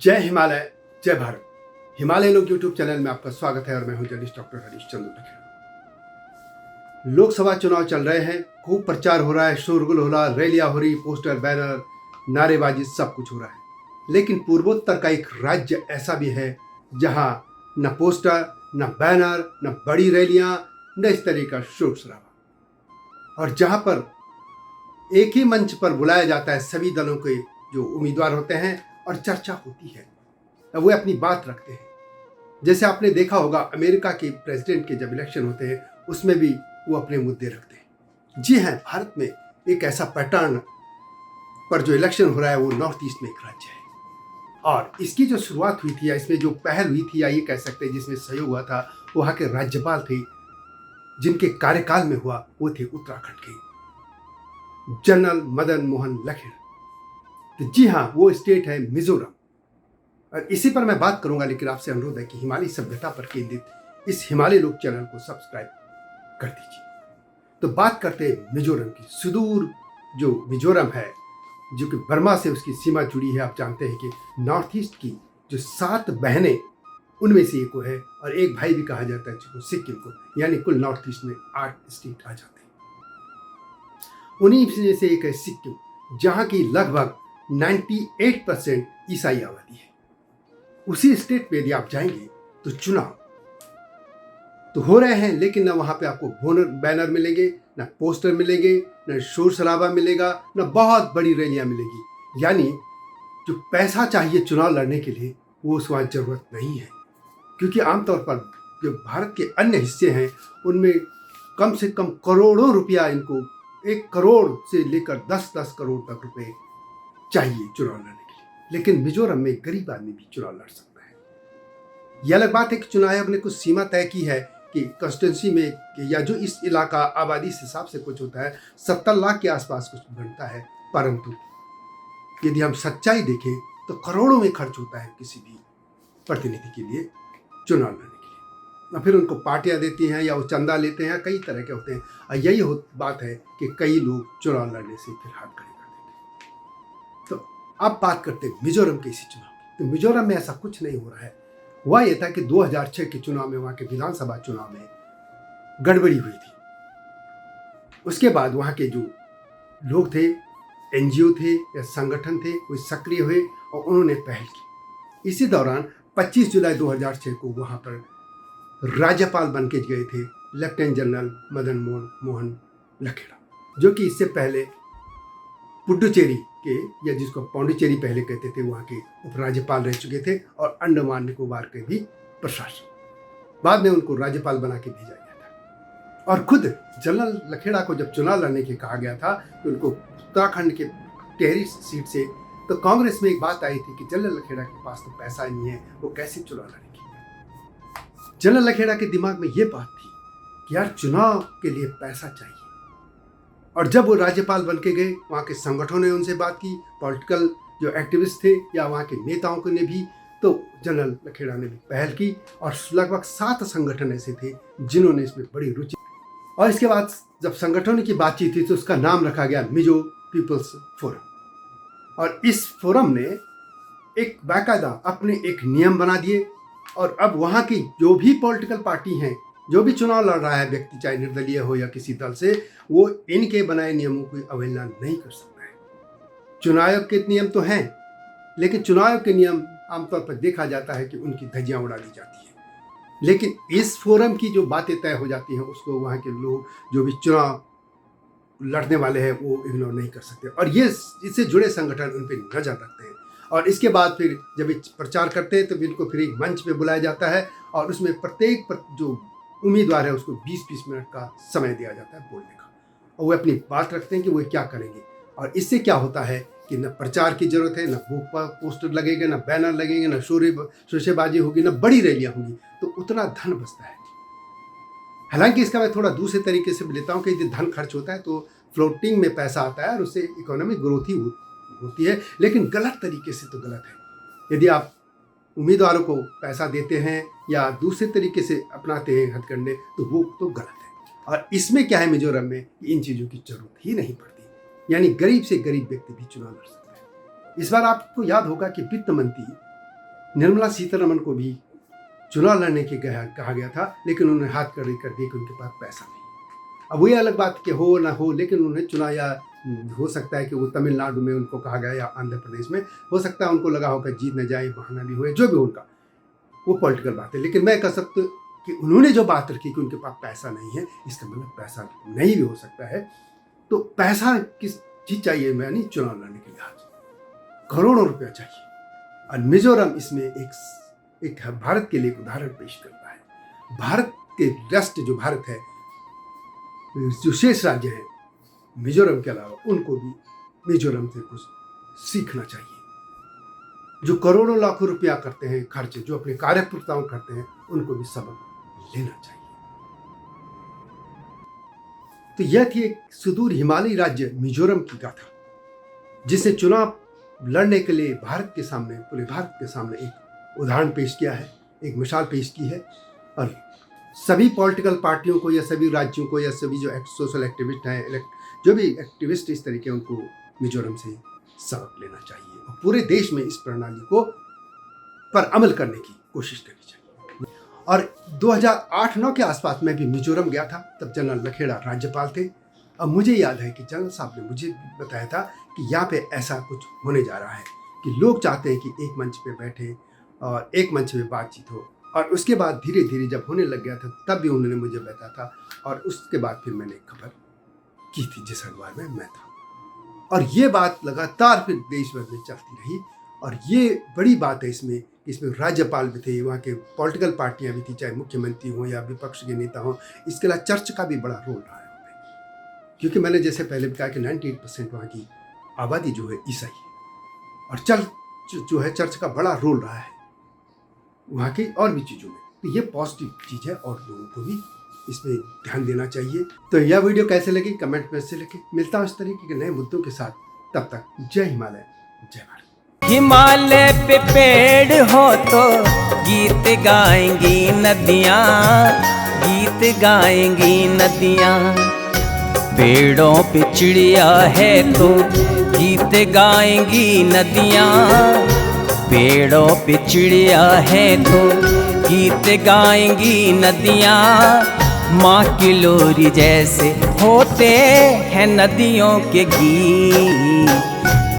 जय हिमालय, जय भारत। हिमालय लोग यूट्यूब चैनल में आपका स्वागत है और मैं हूं जर्नलिस्ट डॉक्टर हरीश चंद्र लखेड़ा। लोकसभा चुनाव चल रहे हैं, खूब प्रचार हो रहा है, शोरगुल हो रहा है, रैलियां हो रही, पोस्टर, बैनर, नारेबाजी सब कुछ हो रहा है। लेकिन पूर्वोत्तर का एक राज्य ऐसा भी है जहां न पोस्टर, न बैनर, न बड़ी रैलियां, न इस तरह का शोर शराबा, और जहां पर एक ही मंच पर बुलाया जाता है सभी दलों के जो उम्मीदवार होते हैं और चर्चा होती है, वे अपनी बात रखते हैं। जैसे आपने देखा होगा अमेरिका के प्रेसिडेंट के जब इलेक्शन होते हैं उसमें भी वो अपने मुद्दे रखते हैं। जी हाँ, भारत में एक ऐसा पैटर्न पर जो इलेक्शन हो रहा है वो नॉर्थ ईस्ट में एक राज्य है, और इसकी जो शुरुआत हुई थी या इसमें जो पहल हुई थी या ये कह सकते हैं जिसमें सहयोग हुआ था, वहाँ के राज्यपाल थे जिनके कार्यकाल में हुआ, वो थे उत्तराखंड के जनरल मदन मोहन लखेड़ा। तो जी हाँ, वो स्टेट है मिजोरम, और इसी पर मैं बात करूंगा। लेकिन आपसे अनुरोध है कि हिमालय सभ्यता पर केंद्रित इस हिमालय लोक चैनल को सब्सक्राइब कर दीजिए। तो बात करते हैं मिजोरम की। सुदूर जो मिजोरम है, जो कि बर्मा से उसकी सीमा जुड़ी है। आप जानते हैं कि नॉर्थ ईस्ट की जो 7 बहनें, उनमें से एक है, और एक भाई भी कहा जाता है जिसको सिक्किम को, यानी कुल नॉर्थ ईस्ट में 8 स्टेट आ जाते हैं। उन्हीं में से एक है सिक्किम, जहाँ की लगभग 98% ईसाई आबादी है। उसी स्टेट पे यदि आप जाएंगे तो चुनाव तो हो रहे हैं, लेकिन ना वहां पे आपको बैनर मिलेंगे, ना पोस्टर मिलेंगे, ना शोर शराबा मिलेगा, ना बहुत बड़ी रैलियां मिलेगी। यानी जो पैसा चाहिए चुनाव लड़ने के लिए वो उस वहाँ जरूरत नहीं है, क्योंकि आमतौर पर जो भारत के अन्य हिस्से हैं उनमें कम से कम करोड़ों रुपया, इनको 1 करोड़ से लेकर 10-10 करोड़ तक रुपए चाहिए चुनाव लड़ने के लिए। लेकिन मिजोरम में गरीब आदमी भी चुनाव लड़ सकता है। यह अलग बात है कि चुनाव आयोग ने कुछ सीमा तय की है कि कंस्टिट्यूंसी में या जो इस इलाका आबादी के हिसाब से कुछ होता है, 70 लाख के आसपास कुछ बनता है। परंतु यदि हम सच्चाई देखें तो करोड़ों में खर्च होता है किसी भी प्रतिनिधि के लिए चुनाव लड़ने के लिए। और फिर उनको पार्टियां देती हैं या वो चंदा लेते हैं, कई तरह के होते हैं। और यही बात है कि कई लोग चुनाव लड़ने से फिर हाथ खड़े कर देते हैं। तो अब बात करते हैं मिजोरम के इसी चुनाव की। तो मिजोरम में ऐसा कुछ नहीं हो रहा है। हुआ यह था कि 2006 के चुनाव में, वहाँ के विधानसभा चुनाव में गड़बड़ी हुई थी। उसके बाद वहाँ के जो लोग थे, एनजीओ थे या संगठन थे, वो सक्रिय हुए और उन्होंने पहल की। इसी दौरान 25 जुलाई 2006 को वहाँ पर राज्यपाल बन के गए थे लेफ्टिनेंट जनरल मदन मोहन लखेड़ा, जो कि इससे पहले पुडुचेरी के, या जिसको पौंडीचेरी पहले कहते थे, वहाँ के उपराज्यपाल रह चुके थे और अंडमान निकोबार के भी प्रशासक। बाद में उनको राज्यपाल बना के भेजा गया था। और खुद जनरल लखेड़ा को जब चुनाव लड़ने के कहा गया था तो उनको उत्तराखंड के टिहरी सीट से, तो कांग्रेस में एक बात आई थी कि जनरल लखेड़ा के पास तो पैसा नहीं है, वो कैसे चुनाव लड़ेंगे। जनरल लखेड़ा के दिमाग में ये बात थी कि यार चुनाव के लिए पैसा चाहिए। और जब वो राज्यपाल बन के गए, वहाँ के संगठनों ने उनसे बात की, पॉलिटिकल जो एक्टिविस्ट थे या वहाँ के नेताओं ने भी, तो जनरल लखेड़ा ने भी पहल की। और लगभग 7 संगठन ऐसे थे जिन्होंने इसमें बड़ी रुचि। और इसके बाद जब संगठनों की बातचीत थी तो उसका नाम रखा गया मिजो पीपल्स फोरम। और इस फोरम ने एक बाकायदा अपने एक नियम बना दिए, और अब वहाँ की जो भी पॉलिटिकल पार्टी हैं, जो भी चुनाव लड़ रहा है व्यक्ति, चाहे निर्दलीय हो या किसी दल से, वो इनके बनाए नियमों की अवहेलना नहीं कर सकता है। चुनाव के नियम तो हैं, लेकिन चुनाव के नियम आमतौर पर देखा जाता है कि उनकी धज्जियां उड़ा दी जाती है। लेकिन इस फोरम की जो बातें तय हो जाती हैं उसको वहाँ के लोग, जो भी चुनाव लड़ने वाले हैं, वो इग्नोर नहीं कर सकते। और ये इससे जुड़े संगठन उन पर नजर रखते हैं। और इसके बाद फिर जब प्रचार करते हैं तो इनको फिर एक मंच पे बुलाया जाता है, और उसमें प्रत्येक जो उम्मीदवार है उसको 20-20 मिनट का समय दिया जाता है बोलने का, और वो अपनी बात रखते हैं कि वो क्या करेंगे। और इससे क्या होता है कि न प्रचार की जरूरत है, न पोस्टर लगेगा, न बैनर लगेंगे, न शोरबाजी होगी, न बड़ी रैलियां होंगी, तो उतना धन बचता है। हालांकि इसका मैं थोड़ा दूसरे तरीके से लेता हूँ कि यदि धन खर्च होता है तो फ्लोटिंग में पैसा आता है और उससे इकोनॉमिक ग्रोथ ही होती है, लेकिन गलत तरीके से तो गलत है। यदि आप उम्मीदवारों को पैसा देते हैं या दूसरे तरीके से अपनाते हैं हथकंडे, तो वो तो गलत है। और इसमें क्या है, मिजोरम में इन चीज़ों की जरूरत ही नहीं पड़ती, यानी गरीब से गरीब व्यक्ति भी चुनाव लड़ सकता है। इस बार आपको याद होगा कि वित्त मंत्री निर्मला सीतारमण को भी चुनाव लड़ने के कहा गया था, लेकिन उन्होंने हाथ खड़ी कर दिया कि उनके पास पैसा नहीं। अब वही अलग बात कि हो ना हो, लेकिन उन्हें चुना, या हो सकता है कि वो तमिलनाडु में उनको कहा गया या आंध्र प्रदेश में, हो सकता है उनको लगा होगा जीत न जाए, बहाना भी हुए, जो भी उनका, वो पॉलिटिकल बात है। लेकिन मैं कह सकता हूँ कि उन्होंने जो बात रखी कि उनके पास पैसा नहीं है, इसका मतलब पैसा नहीं भी हो सकता है। तो पैसा किस चीज़ चाहिए, मैं नहीं, चुनाव लड़ने के लिए आज करोड़ों रुपया चाहिए। और मिजोरम इसमें एक भारत के लिए एक उदाहरण पेश करता है। भारत के राष्ट्र जो भारत है, जो शेष राज्य हैं मिजोरम के अलावा, उनको भी मिजोरम से कुछ सीखना चाहिए। जो करोड़ों लाखों रुपया करते हैं खर्च, जो अपने कार्यकर्ताओं करते हैं, उनको भी सबक लेना चाहिए। तो यह थी एक सुदूर हिमालयी राज्य मिजोरम की गाथा, जिसने चुनाव लड़ने के लिए भारत के सामने, पूरे भारत के सामने एक उदाहरण पेश किया है, एक मिसाल पेश की है। और सभी पॉलिटिकल पार्टियों को, या सभी राज्यों को, या सभी जो सोशल एक्टिविस्ट हैं, जो भी एक्टिविस्ट इस तरीके, उनको मिजोरम से सबक लेना चाहिए और पूरे देश में इस प्रणाली को पर अमल करने की कोशिश करनी चाहिए। और 2008-9 के आसपास मैं भी मिजोरम गया था, तब जनरल लखेड़ा राज्यपाल थे। अब मुझे याद है कि जनरल साहब ने मुझे बताया था कि यहाँ पे ऐसा कुछ होने जा रहा है कि लोग चाहते हैं कि एक मंच पे बैठे और एक मंच पे बातचीत हो। और उसके बाद धीरे धीरे जब होने लग गया था, तब भी उन्होंने मुझे बताया था, और उसके बाद फिर मैंने एक खबर की थी जिस अखबार में मैं था। और ये बात लगातार फिर देश भर में चलती रही। और ये बड़ी बात है इसमें राज्यपाल भी थे, वहाँ के पॉलिटिकल पार्टियाँ भी थी, चाहे मुख्यमंत्री हों या विपक्ष के नेता हों। इसके अलावा चर्च का भी बड़ा रोल रहा है, क्योंकि मैंने जैसे पहले भी कहा कि 98% वहाँ की आबादी जो है ईसाई है, और चर्च जो है, चर्च का बड़ा रोल रहा है वहाँ की और भी चीज़ों में। तो ये पॉजिटिव चीज़ है और लोगों को भी इसमें ध्यान देना चाहिए। तो यह वीडियो कैसे लगी कमेंट में से लिखें। मिलता हूँ इस तरीके के नए मुद्दों के साथ, तब तक जय हिमालय, जय भारत। हिमालय पे पेड़ हो तो गीत गाएंगी नदियाँ, गीत गाएंगी नदियाँ। पेड़ों पे चिड़िया है तो गीत गाएंगी नदियाँ, पेड़ों पे चिड़िया है तो गीत गाएंगी नदियाँ। माँ की लोरी जैसे होते हैं नदियों के गीत।